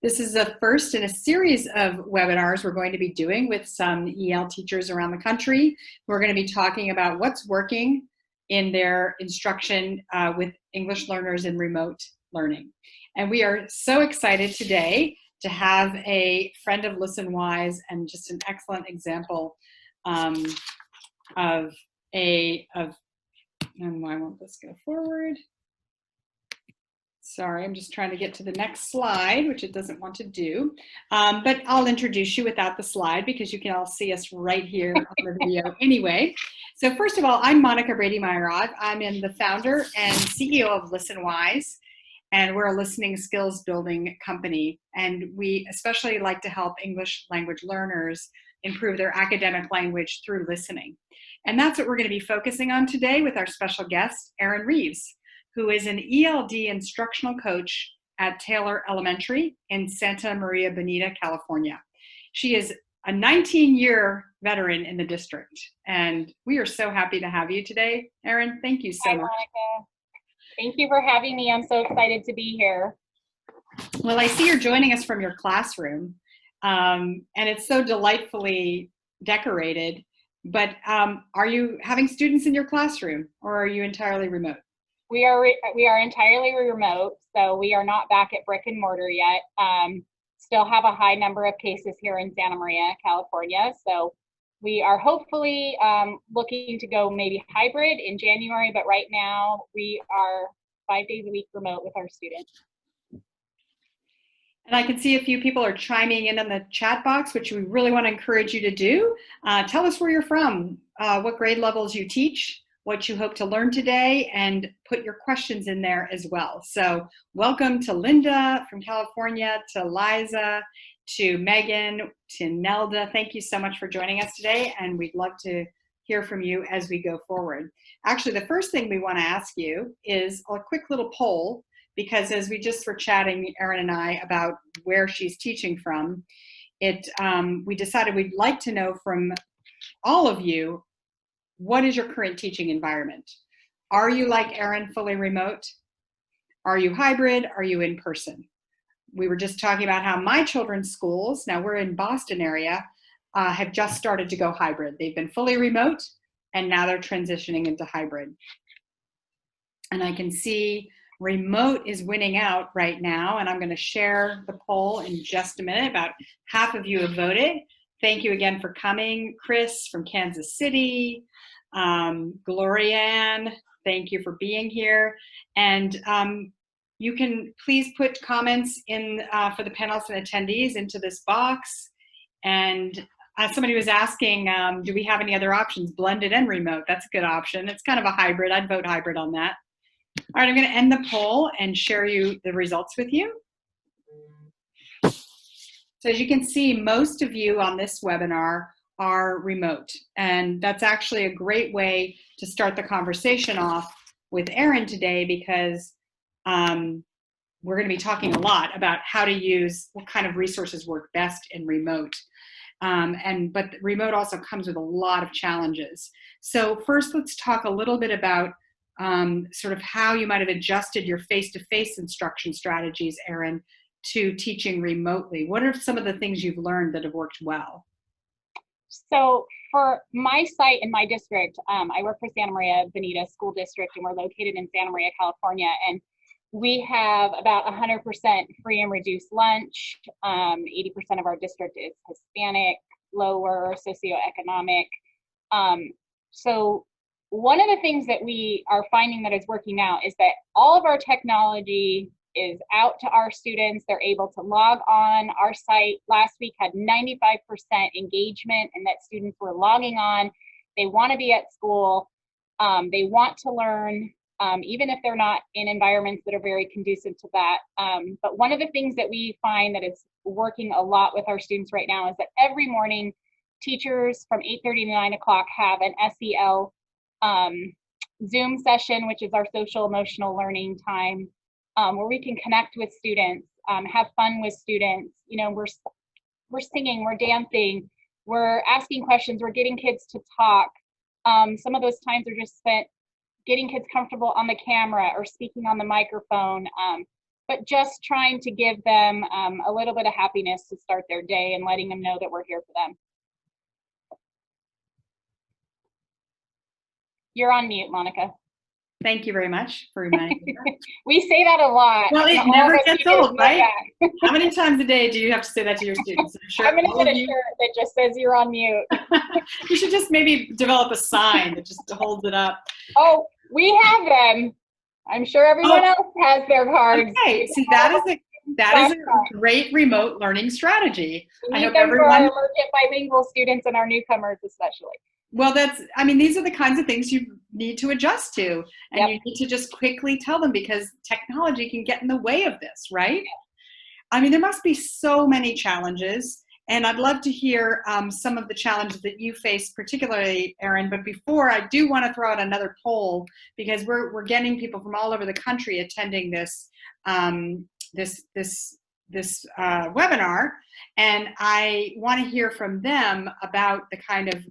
This is the first in a series of webinars we're going to be doing with some EL teachers around the country. We're going to be talking about what's working in their instruction with English learners in remote learning. And we are so excited today to have a friend of Listenwise and just an excellent example and why won't this go forward? Sorry, I'm just trying to get to the next slide, which it doesn't want to do. But I'll introduce you without the slide because you can all see us right here on the video anyway. So first of all, I'm Monica Brady-Myerov. I'm the founder and CEO of Listenwise, and we're a listening skills building company. And we especially like to help English language learners improve their academic language through listening. And that's what we're going to be focusing on today with our special guest, Erin Reaves, who is an ELD instructional coach at Taylor Elementary in Santa Maria, Bonita, California. She is a 19-year veteran in the district, and we are so happy to have you today, Erin. Thank you so much. Monica. Thank you for having me. I'm so excited to be here. Well, I see you're joining us from your classroom, and it's so delightfully decorated, but are you having students in your classroom, or are you entirely remote? We are entirely remote, so we are not back at brick and mortar yet. Still have a high number of cases here in Santa Maria, California. So we are hopefully looking to go maybe hybrid in January, but right now we are 5 days a week remote with our students. And I can see a few people are chiming in the chat box, which we really want to encourage you to do. Tell us where you're from, what grade levels you teach, what you hope to learn today, and put your questions in there as well. So welcome to Linda from California, to Liza, to Megan, to Nelda. Thank you so much for joining us today, and we'd love to hear from you as we go forward. Actually, the first thing we want to ask you is a quick little poll, because as we just were chatting, Erin and I, about where she's teaching from, we decided we'd like to know from all of you, what is your current teaching environment? Are you, like Erin, fully remote? Are you hybrid? Are you in person? We were just talking about how my children's schools, now we're in Boston area, have just started to go hybrid. They've been fully remote, and now they're transitioning into hybrid. And I can see remote is winning out right now, and I'm going to share the poll in just a minute. About half of you have voted. Thank you again for coming. Chris from Kansas City, Glorianne, thank you for being here. And you can please put comments in for the panelists and attendees into this box. And somebody was asking, do we have any other options, blended and remote? That's a good option. It's kind of a hybrid. I'd vote hybrid on that. All right, I'm going to end the poll and share you the results with you. So as you can see, most of you on this webinar are remote, and that's actually a great way to start the conversation off with Erin today, because we're going to be talking a lot about how to use, what kind of resources work best in remote. But remote also comes with a lot of challenges. So first, let's talk a little bit about sort of how you might have adjusted your face-to-face instruction strategies, Erin, to teaching remotely. What are some of the things you've learned that have worked well? So for my site in my district, I work for Santa Maria Bonita School District, and we're located in Santa Maria, California. And we have about 100% free and reduced lunch. 80% of our district is Hispanic, lower socioeconomic. So one of the things that we are finding that is working out is that all of our technology is out to our students. They're able to log on. Our site last week had 95% engagement, and that students were logging on. They want to be at school. They want to learn, even if they're not in environments that are very conducive to that. But one of the things that we find that is working a lot with our students right now is that every morning, teachers from 8:30 to 9 o'clock have an SEL Zoom session, which is our social emotional learning time, where we can connect with students, have fun with students. You know, we're singing, we're dancing, we're asking questions, we're getting kids to talk. Some of those times are just spent getting kids comfortable on the camera or speaking on the microphone. but just trying to give them a little bit of happiness to start their day and letting them know that we're here for them. You're on mute, Monica. Thank you very much for reminding me. We say that a lot. Well, it never gets old, right? How many times a day do you have to say that to your students? I'm going to get a shirt that just says you're on mute. You should just maybe develop a sign that just holds it up. Oh, we have them. I'm sure everyone else has their cards. Okay, see, that is a great remote learning strategy. I hope everyone for our emergent bilingual students and our newcomers especially. Well, these are the kinds of things you need to adjust to, and you need to just quickly tell them, because technology can get in the way of this, right? I mean, there must be so many challenges, and I'd love to hear some of the challenges that you face, particularly, Erin. But before, I do want to throw out another poll, because we're getting people from all over the country attending this webinar, and I want to hear from them about the kind of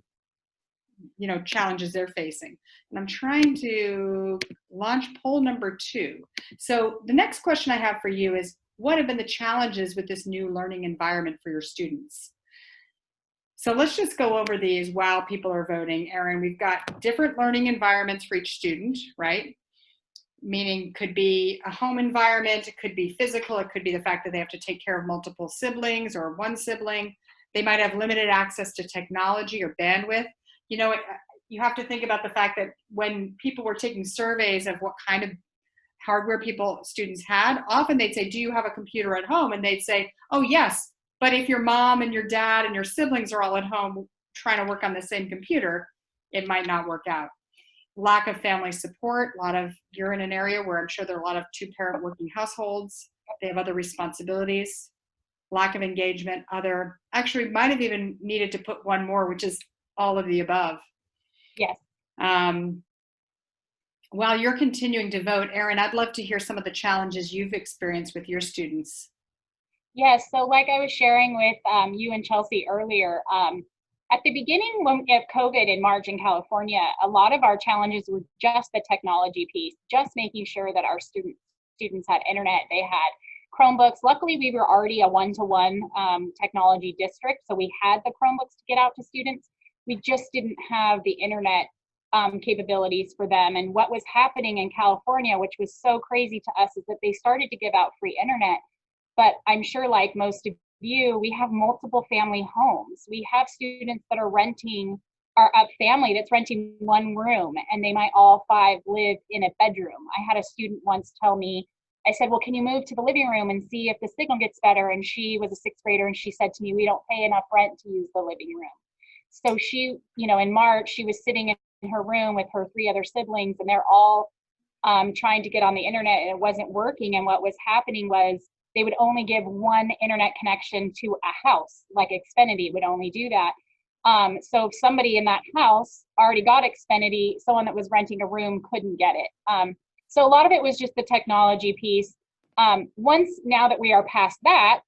challenges they're facing. And I'm trying to launch poll number 2. So the next question I have for you is, what have been the challenges with this new learning environment for your students? So let's just go over these while people are voting. Erin, we've got different learning environments for each student, right? Meaning could be a home environment, it could be physical, it could be the fact that they have to take care of multiple siblings or one sibling. They might have limited access to technology or bandwidth. You have to think about the fact that when people were taking surveys of what kind of hardware students had, often they'd say, do you have a computer at home? And they'd say, oh, yes. But if your mom and your dad and your siblings are all at home trying to work on the same computer, it might not work out. Lack of family support. You're in an area where I'm sure there are a lot of 2-parent working households. They have other responsibilities. Lack of engagement. Actually might have even needed to put one more, which is all of the above. Yes. While you're continuing to vote, Erin, I'd love to hear some of the challenges you've experienced with your students. Yes, so like I was sharing with you and Chelsea earlier, at the beginning of COVID in March in California, a lot of our challenges were just the technology piece, just making sure that our students had internet, they had Chromebooks. Luckily, we were already a one-to-one technology district, so we had the Chromebooks to get out to students. We just didn't have the internet capabilities for them. And what was happening in California, which was so crazy to us, is that they started to give out free internet. But I'm sure, like most of you, we have multiple family homes. We have students that are renting, or a family that's renting one room, and they might all 5 live in a bedroom. I had a student once tell me, I said, well, can you move to the living room and see if the signal gets better? And she was a 6th grader, and she said to me, we don't pay enough rent to use the living room. So she, in March, she was sitting in her room with her 3 other siblings, and they're all trying to get on the internet, and it wasn't working. And what was happening was they would only give one internet connection to a house, like Xfinity would only do that. So if somebody in that house already got Xfinity, someone that was renting a room couldn't get it. So a lot of it was just the technology piece. Now that we are past that,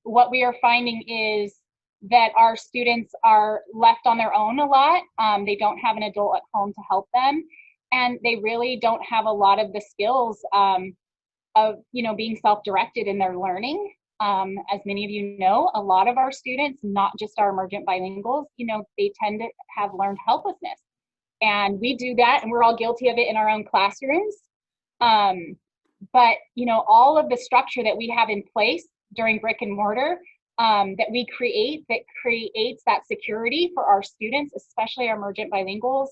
what we are finding is that our students are left on their own a lot. They don't have an adult at home to help them, and they really don't have a lot of the skills of being self-directed in their learning. As many of you know, a lot of our students, not just our emergent bilinguals, they tend to have learned helplessness, and we do that, and we're all guilty of it in our own classrooms. But all of the structure that we have in place during brick and mortar, that we create, that creates that security for our students, especially our emergent bilinguals,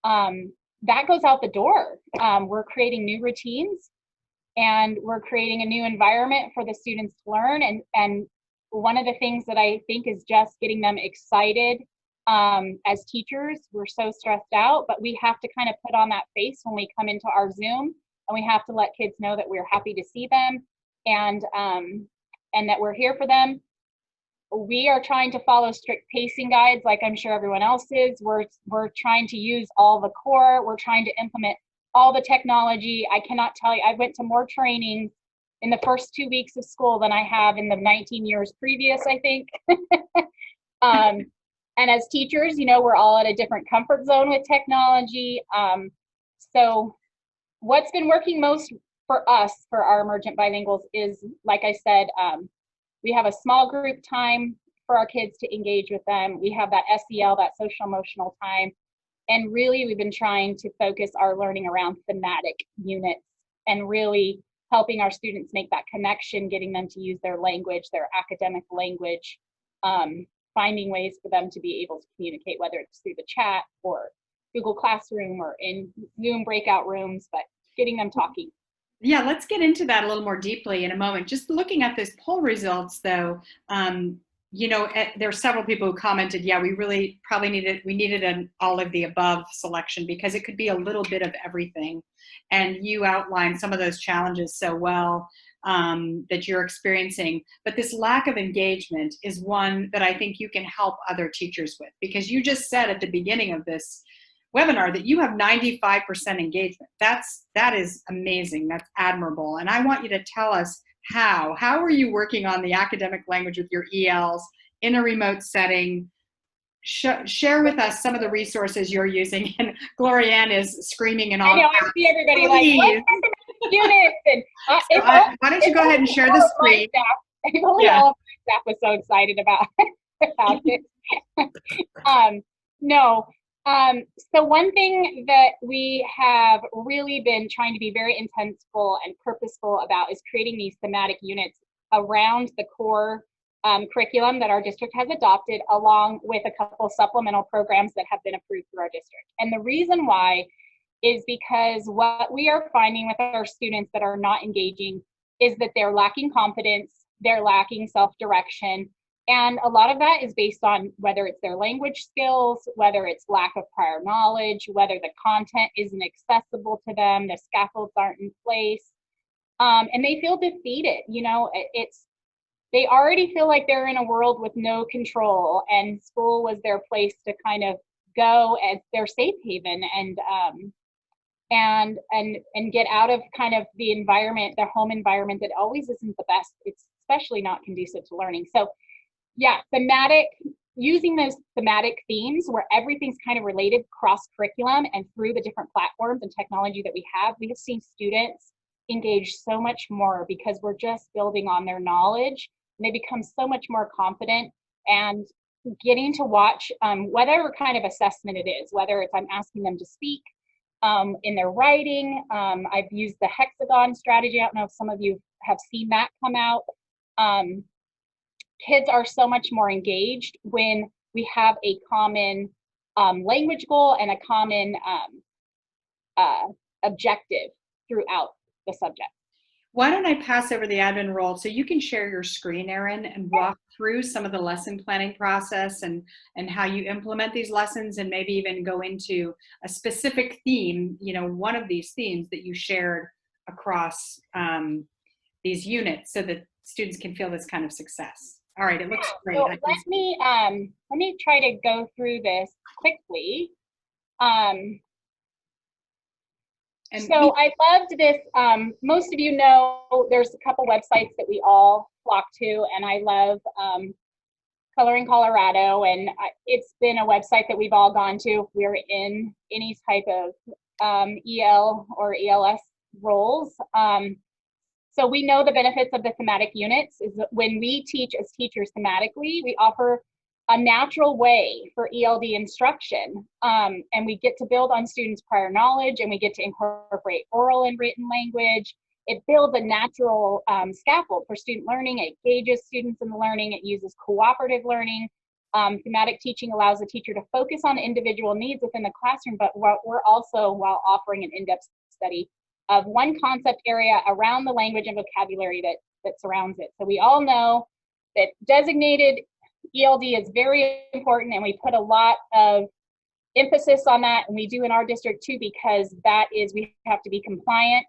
that goes out the door. We're creating new routines, and we're creating a new environment for the students to learn. And one of the things that I think is just getting them excited. As teachers, we're so stressed out, but we have to kind of put on that face when we come into our Zoom, and we have to let kids know that we're happy to see them, and that we're here for them. We are trying to follow strict pacing guides, like I'm sure everyone else is. We're trying to use all the core. We're trying to implement all the technology. I cannot tell you, I went to more trainings in the first 2 weeks of school than I have in the 19 years previous, I think. And as teachers, we're all at a different comfort zone with technology. So what's been working most for us, for our emergent bilinguals, is, like I said, we have a small group time for our kids to engage with them. We have that SEL, that social emotional time. And really, we've been trying to focus our learning around thematic units and really helping our students make that connection, getting them to use their language, their academic language, finding ways for them to be able to communicate, whether it's through the chat or Google Classroom or in Zoom breakout rooms, but getting them talking. Yeah, let's get into that a little more deeply in a moment. Just looking at this poll results, though, you know, there are several people who commented, yeah, we really probably needed an all of the above selection, because it could be a little bit of everything. And you outlined some of those challenges so well that you're experiencing. But this lack of engagement is one that I think you can help other teachers with, because you just said at the beginning of this webinar that you have 95% engagement. That is amazing. That's admirable. And I want you to tell us how are you working on the academic language with your ELs in a remote setting? Share with us some of the resources you're using. And Glorianne is screaming and all. I know, I see everybody like, what units? And why don't you go ahead and share the screen? If only all of my staff was so excited about it. No. So one thing that we have really been trying to be very intentful and purposeful about is creating these thematic units around the core curriculum that our district has adopted, along with a couple supplemental programs that have been approved through our district. And the reason why is because what we are finding with our students that are not engaging is that they're lacking confidence, they're lacking self-direction, and a lot of that is based on whether it's their language skills, whether it's lack of prior knowledge, whether the content isn't accessible to them, the scaffolds aren't in place, and they feel defeated. You know, they already feel like they're in a world with no control, and school was their place to kind of go as their safe haven and get out of kind of the environment, their home environment that always isn't the best. It's especially not conducive to learning. So yeah, using those thematic themes where everything's kind of related cross curriculum and through the different platforms and technology that we have seen students engage so much more, because we're just building on their knowledge, and they become so much more confident and getting to watch whatever kind of assessment it is, whether it's I'm asking them to speak in their writing. I've used the hexagon strategy. I don't know if some of you have seen that come out. Kids are so much more engaged when we have a common language goal and a common objective throughout the subject. Why don't I pass over the admin role so you can share your screen, Erin, and walk through some of the lesson planning process and how you implement these lessons, and maybe even go into a specific theme, you know, one of these themes that you shared across these units, so that students can feel this kind of success. All right, it looks great. So let me try to go through this quickly. So I loved this. Most of you know there's a couple websites that we all flock to, and I love Coloring Colorado, and it's been a website that we've all gone to if we're in any type of EL or ELS roles. So we know the benefits of the thematic units is that when we teach as teachers thematically, we offer a natural way for ELD instruction, and we get to build on students' prior knowledge, and we get to incorporate oral and written language. It builds a natural scaffold for student learning. It gauges students in the learning. It uses cooperative learning. Thematic teaching allows the teacher to focus on individual needs within the classroom, but we're also, while offering an in-depth study of one concept area around the language and vocabulary that surrounds it. So we all know that designated ELD is very important, and we put a lot of emphasis on that, and we do in our district too, because that is, we have to be compliant.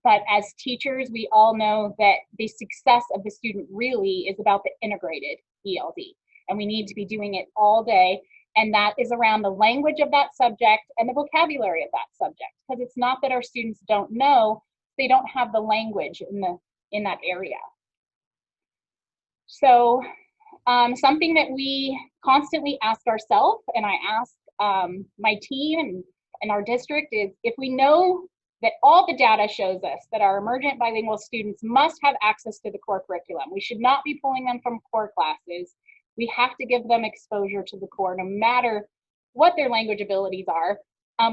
But as teachers, we all know that the success of the student really is about the integrated ELD, and we need to be doing it all day. And that is around the language of that subject and the vocabulary of that subject, because it's not that our students don't know, they don't have the language in that area. So something that we constantly ask ourselves, and I ask my team and our district, is if we know that all the data shows us that our emergent bilingual students must have access to the core curriculum. We should not be pulling them from core classes. We have to give them exposure to the core no matter what their language abilities are.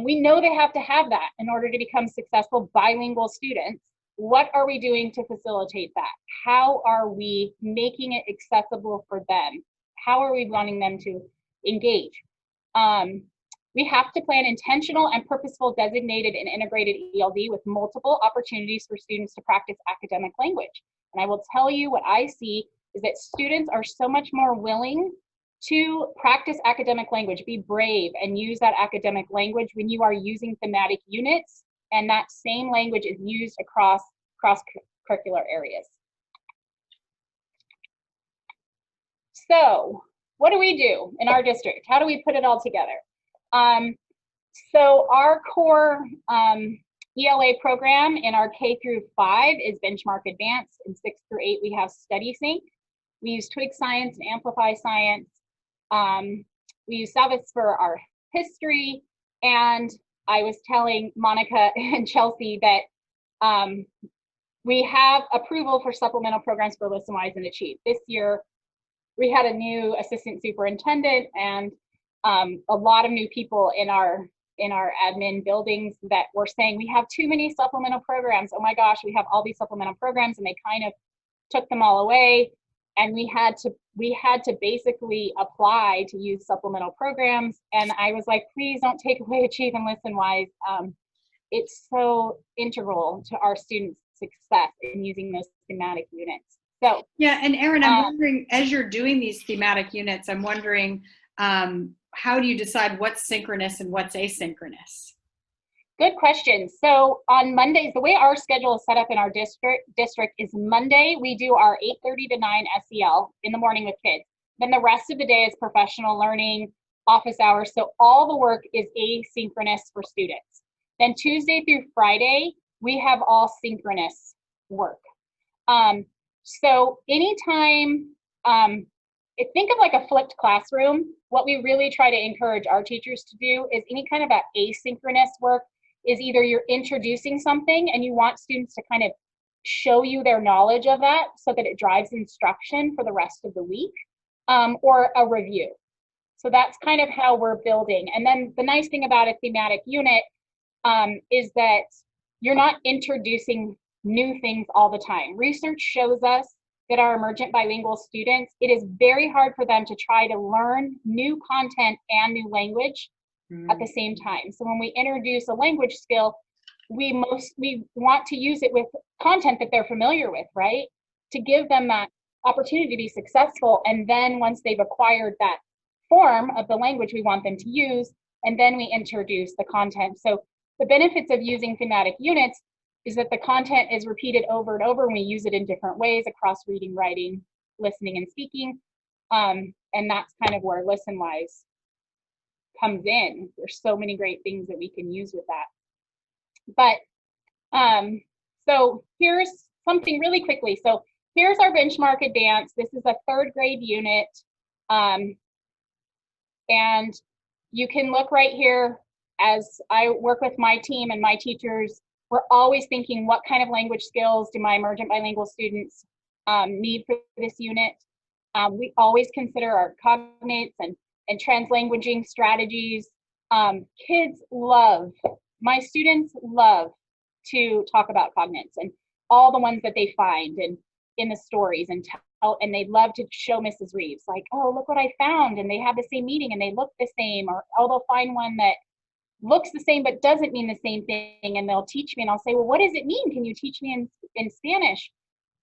We know they have to have that in order to become successful bilingual students. What are we doing to facilitate that? How are we making it accessible for them? How are we wanting them to engage? We have to plan intentional and purposeful designated and integrated ELD with multiple opportunities for students to practice academic language. And I will tell you what I see is that students are so much more willing to practice academic language, be brave and use that academic language when you are using thematic units and that same language is used across cross-curricular areas. So what do we do in our district? How do we put it all together? So our core ELA program in our K through 5 is Benchmark Advanced. In 6 through 8, we have Study Sync. We use Twig Science and Amplify Science. We use Savvis for our history. And I was telling Monica and Chelsea that we have approval for supplemental programs for Listenwise and Achieve. This year, we had a new assistant superintendent and a lot of new people in our admin buildings that were saying we have too many supplemental programs. Oh my gosh, we have all these supplemental programs, and they kind of took them all away. And we had to basically apply to use supplemental programs. And I was like, please don't take away Achieve and Listenwise. It's so integral to our students' success in using those thematic units. So yeah, and Erin, I'm wondering, as you're doing these thematic units, I'm wondering, how do you decide what's synchronous and what's asynchronous? Good question. So on Mondays, the way our schedule is set up in our district is Monday, we do our 8:30 to 9 SEL in the morning with kids. Then the rest of the day is professional learning, office hours. So all the work is asynchronous for students. Then Tuesday through Friday, we have all synchronous work. So anytime, think of like a flipped classroom. What we really try to encourage our teachers to do is any kind of that asynchronous work is either you're introducing something and you want students to kind of show you their knowledge of that so that it drives instruction for the rest of the week, or a review. So that's kind of how we're building. And then the nice thing about a thematic unit is that you're not introducing new things all the time. Research shows us that our emergent bilingual students, it is very hard for them to try to learn new content and new language at the same time. So when we introduce a language skill, we want to use it with content that they're familiar with, right? To give them that opportunity to be successful. And then once they've acquired that form of the language we want them to use, and then we introduce the content. So the benefits of using thematic units is that the content is repeated over and over, and we use it in different ways across reading, writing, listening, and speaking. And that's kind of where Listenwise comes in. There's so many great things that we can use with that. But so here's something really quickly. So here's our Benchmark Advanced. This is a 3rd grade unit. And you can look right here as I work with my team and my teachers. We're always thinking, what kind of language skills do my emergent bilingual students need for this unit? We always consider our cognates and translanguaging strategies. Kids love, my students love to talk about cognates and all the ones that they find and in the stories and tell, and they love to show Mrs. Reaves, like, oh, look what I found, and they have the same meaning and they look the same, or oh, they'll find one that looks the same but doesn't mean the same thing, and they'll teach me, and I'll say, well, what does it mean? Can you teach me in Spanish?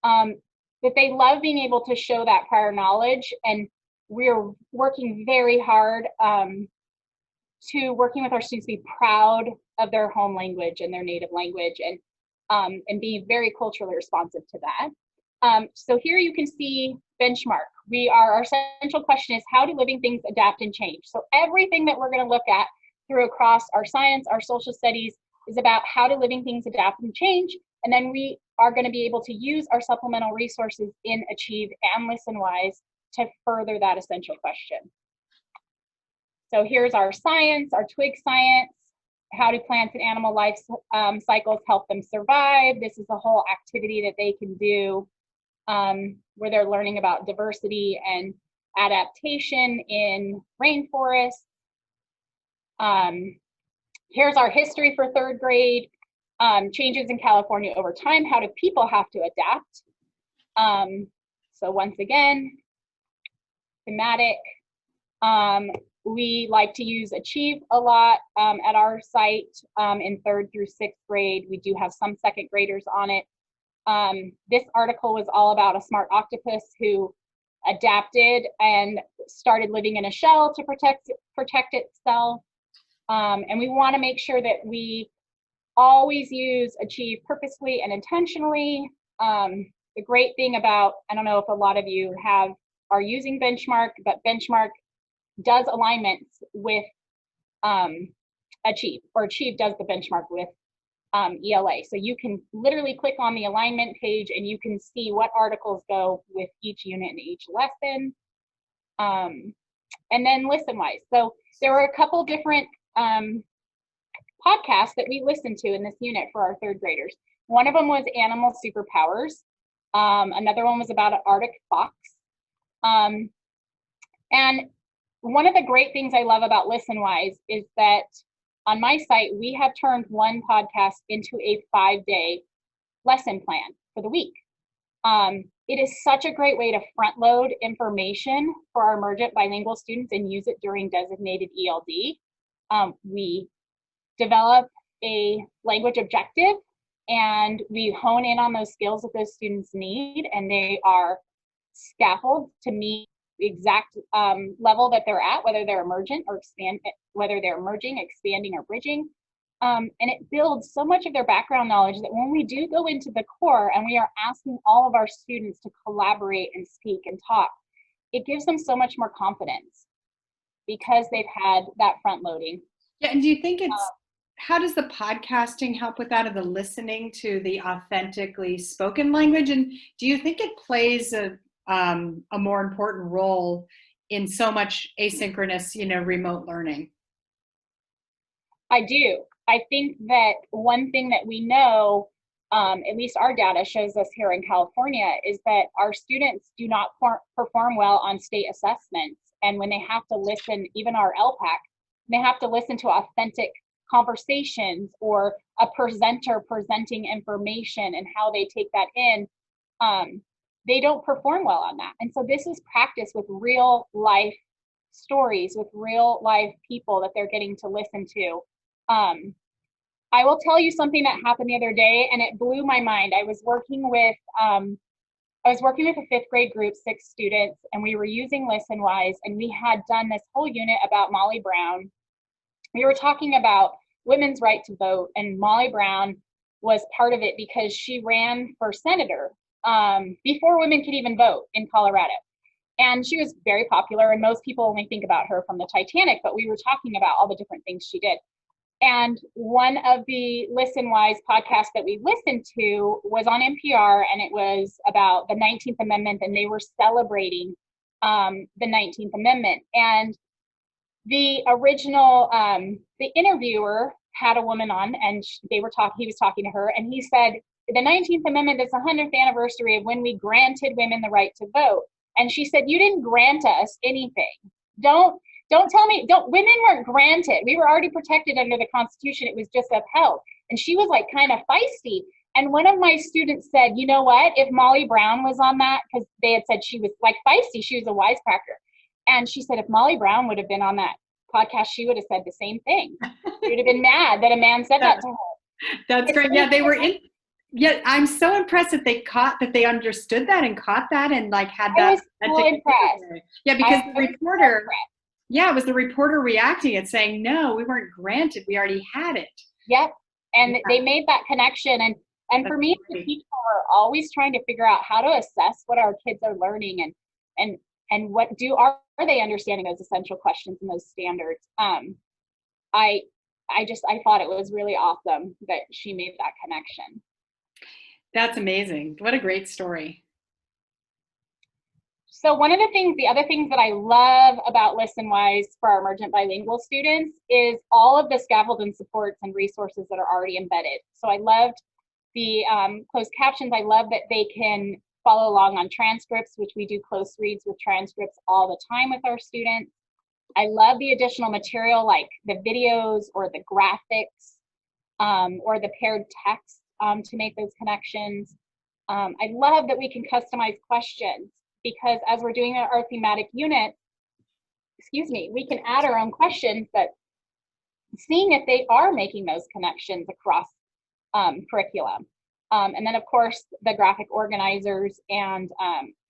That they love being able to show that prior knowledge, and we're working very hard to working with our students to be proud of their home language and their native language, and be very culturally responsive to that. So here you can see benchmark. Our central question is, how do living things adapt and change? So everything that we're going to look at through across our science, our social studies, is about how do living things adapt and change. And then we are going to be able to use our supplemental resources in Achieve and Listenwise to further that essential question. So here's our science, our Twig Science. how do plants and animal life cycles help them survive? This is a whole activity that they can do where they're learning about diversity and adaptation in rainforests. Here's our history for 3rd grade. Changes in California over time. How do people have to adapt? So once again, thematic. We like to use Achieve a lot at our site in 3rd through 6th grade. We do have some 2nd graders on it. This article was all about a smart octopus who adapted and started living in a shell to protect itself. And we want to make sure that we always use Achieve purposefully and intentionally. The great thing about, I don't know if a lot of you are using Benchmark, but Benchmark does alignments with Achieve, or Achieve does the benchmark with ELA. So you can literally click on the alignment page and you can see what articles go with each unit and each lesson. And then Listenwise. So there were a couple different podcasts that we listened to in this unit for our 3rd graders. One of them was Animal Superpowers. Another one was about an Arctic fox. And one of the great things I love about Listenwise is that on my site, we have turned one podcast into a 5-day lesson plan for the week. It is such a great way to front load information for our emergent bilingual students and use it during designated ELD. We develop a language objective and we hone in on those skills that those students need, and they are scaffolded to meet the exact level that they're at, whether they're emergent or whether they're emerging, expanding, or bridging. And it builds so much of their background knowledge that when we do go into the core and we are asking all of our students to collaborate and speak and talk, it gives them so much more confidence because they've had that front loading. Yeah, and do you think how does the podcasting help with that, of the listening to the authentically spoken language? And do you think it plays a more important role in so much asynchronous, remote learning? I do. I think that one thing that we know, at least our data shows us here in California, is that our students do not perform well on state assessments. And when they have to listen, even our LPAC, they have to listen to authentic conversations or a presenter presenting information and how they take that in, they don't perform well on that. And so this is practice with real life stories, with real life people that they're getting to listen to. I will tell you something that happened the other day, and it blew my mind. I was working with a 5th grade group, 6 students, and we were using Listenwise, and we had done this whole unit about Molly Brown. We were talking about women's right to vote, and Molly Brown was part of it because she ran for senator before women could even vote in Colorado. And she was very popular, and most people only think about her from the Titanic, but we were talking about all the different things she did. And one of the Listenwise podcasts that we listened to was on NPR, and it was about the 19th Amendment, and they were celebrating the 19th Amendment. And the original, the interviewer had a woman on, and he was talking to her, and he said, the 19th Amendment is the 100th anniversary of when we granted women the right to vote. And she said, you didn't grant us anything. Don't tell me, women weren't granted. We were already protected under the Constitution. It was just upheld. And she was like kind of feisty. And one of my students said, you know what, if Molly Brown was on that, because they had said she was like feisty, she was a wisecracker. And she said, if Molly Brown would have been on that podcast, she would have said the same thing. She would have been mad that a man said that to her. That's great. Yeah, they were in. Yeah, I'm so impressed that they understood that and caught that and like had that. I was so impressed. Yeah, because the reporter. Yeah, it was the reporter reacting and saying, no, we weren't granted. We already had it. Yep. And they made that connection. And for me as a teacher, we're always trying to figure out how to assess what our kids are learning and what are they understanding those essential questions and those standards. I thought it was really awesome that she made that connection. That's amazing. What a great story. So one of the other things that I love about Listenwise for our emergent bilingual students is all of the scaffolding supports and resources that are already embedded. So I loved the closed captions. I love that they can follow along on transcripts, which we do close reads with transcripts all the time with our students. I love the additional material like the videos or the graphics or the paired text to make those connections. I love that we can customize questions because as we're doing our thematic unit, we can add our own questions, but seeing if they are making those connections across curriculum. And then of course, the graphic organizers, and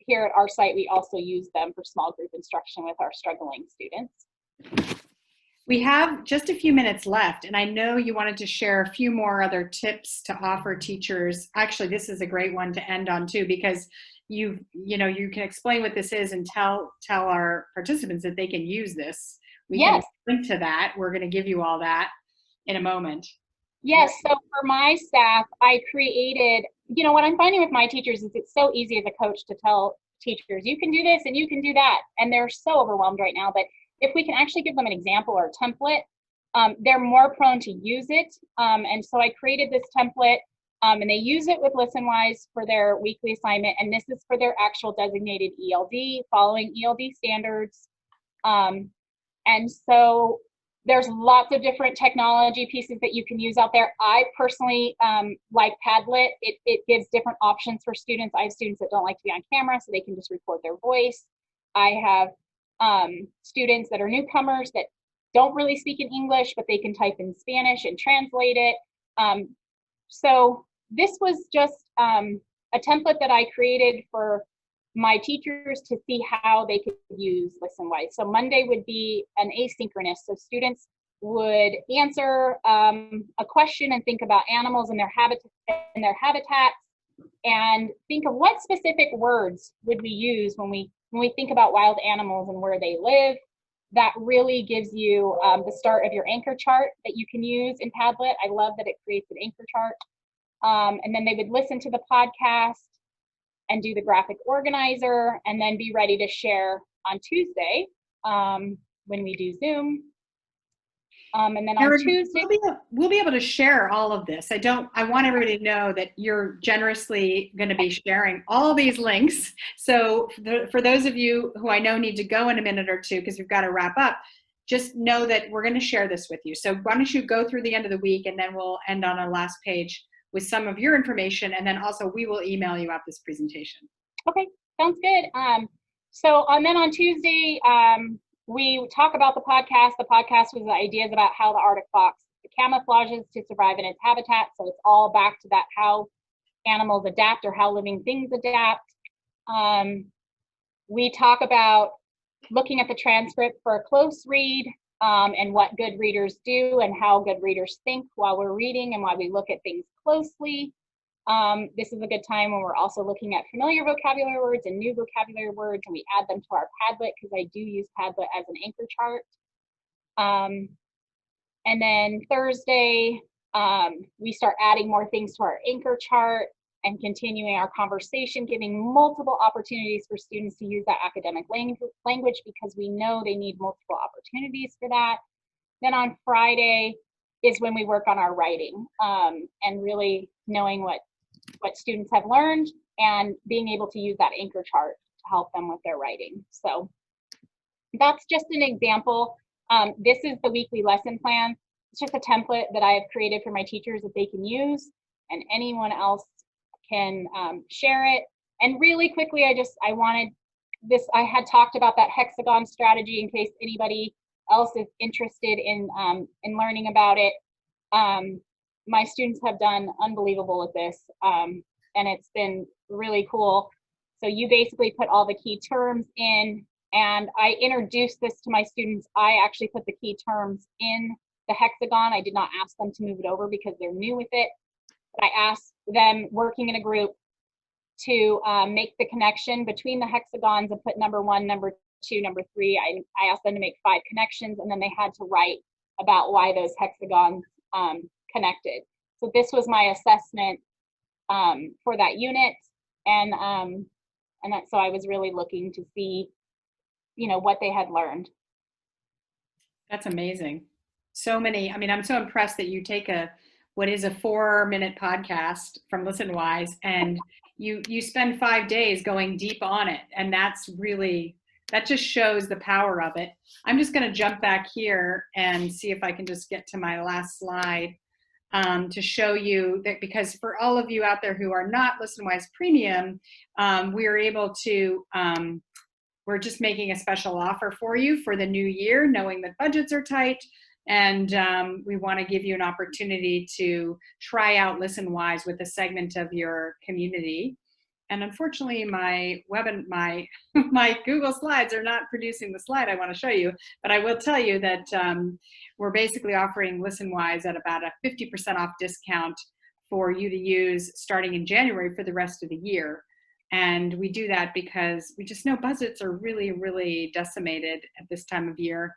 here at our site, we also use them for small group instruction with our struggling students. We have just a few minutes left, and I know you wanted to share a few more other tips to offer teachers. Actually, this is a great one to end on too, because you can explain what this is and tell our participants that they can use this. We Yes. can link to that. We're going to give you all that in a moment. Yes, so for my staff, I created, what I'm finding with my teachers is it's so easy as a coach to tell teachers, you can do this and you can do that. And they're so overwhelmed right now. But if we can actually give them an example or a template, they're more prone to use it. And so I created this template and they use it with Listenwise for their weekly assignment. And this is for their actual designated ELD, following ELD standards. And so there's lots of different technology pieces that you can use out there. I personally like Padlet. It gives different options for students. I have students that don't like to be on camera, so they can just record their voice. I have students that are newcomers that don't really speak in English, but they can type in Spanish and translate it. So this was just a template that I created for my teachers to see how they could use Listenwise. So Monday would be an asynchronous. So students would answer a question and think about animals and their habitats, and think of what specific words would we use when we think about wild animals and where they live. That really gives you the start of your anchor chart that you can use in Padlet. I love that it creates an anchor chart. And then they would listen to the podcast and do the graphic organizer, and then be ready to share on Tuesday when we do Zoom. And then on Tuesday, we'll be able to share all of this. I want everybody to know that you're generously going to be sharing all these links. So for those of you who I know need to go in a minute or two, because we've got to wrap up, just know that we're going to share this with you. So why don't you go through the end of the week, and then we'll end on our last page with some of your information, and then also we will email you out this presentation. Okay, sounds good. Then on Tuesday, we talk about the podcast. The podcast was the ideas about how the Arctic fox camouflages to survive in its habitat. So it's all back to that, how animals adapt or how living things adapt. We talk about looking at the transcript for a close read, and what good readers do and how good readers think while we're reading and why we look at things closely. This is a good time when we're also looking at familiar vocabulary words and new vocabulary words, and we add them to our Padlet, because I do use Padlet as an anchor chart. And then Thursday, we start adding more things to our anchor chart and continuing our conversation, giving multiple opportunities for students to use that academic language, because we know they need multiple opportunities for that. Then on Friday is when we work on our writing, and really knowing what students have learned and being able to use that anchor chart to help them with their writing. So that's just an example. This is the weekly lesson plan. It's just a template that I have created for my teachers that they can use, and anyone else can share it. And really quickly, I wanted this, I had talked about that hexagon strategy in case anybody else is interested in learning about it. My students have done unbelievable with this, and it's been really cool. So you basically put all the key terms in, and I introduced this to my students. I actually put the key terms in the hexagon. I did not ask them to move it over because they're new with it. But I asked them, working in a group, to make the connection between the hexagons and put number 1, number 2, number 3. I asked them to make 5 connections, and then they had to write about why those hexagons connected. So this was my assessment for that unit, and And so I was really looking to see, what they had learned. That's amazing. So many. I mean, I'm so impressed that you take what is a 4-minute podcast from Listenwise and you spend 5 days going deep on it. And that just shows the power of it. I'm just going to jump back here and see if I can just get to my last slide to show you that, because for all of you out there who are not Listenwise Premium, we are able to we're just making a special offer for you for the new year, knowing that budgets are tight. And we want to give you an opportunity to try out Listenwise with a segment of your community. And unfortunately, my my Google Slides are not producing the slide I want to show you. But I will tell you that we're basically offering Listenwise at about a 50% off discount for you to use starting in January for the rest of the year. And we do that because we just know budgets are really, really decimated at this time of year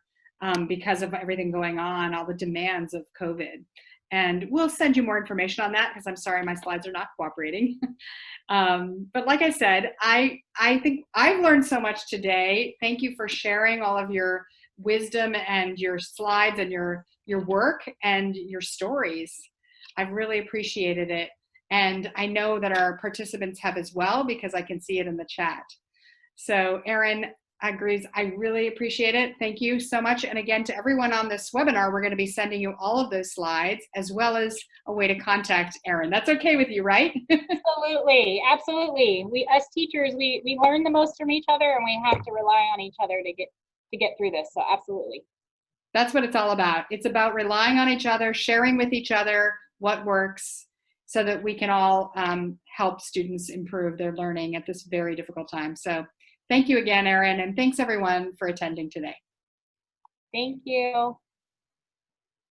because of everything going on, all the demands of COVID. And we'll send you more information on that because I'm sorry my slides are not cooperating. But like I said, I think I've learned so much today. Thank you for sharing all of your wisdom and your slides and your work and your stories. I've really appreciated it. And I know that our participants have as well, because I can see it in the chat. So Erin agrees. I really appreciate it. Thank you so much. And again, to everyone on this webinar, we're going to be sending you all of those slides as well as a way to contact Erin. That's okay with you, right? Absolutely. Absolutely. We, as teachers, we learn the most from each other, and we have to rely on each other to get through this. So absolutely. That's what it's all about. It's about relying on each other, sharing with each other what works, so that we can all help students improve their learning at this very difficult time. So thank you again, Erin, and thanks everyone for attending today. Thank you.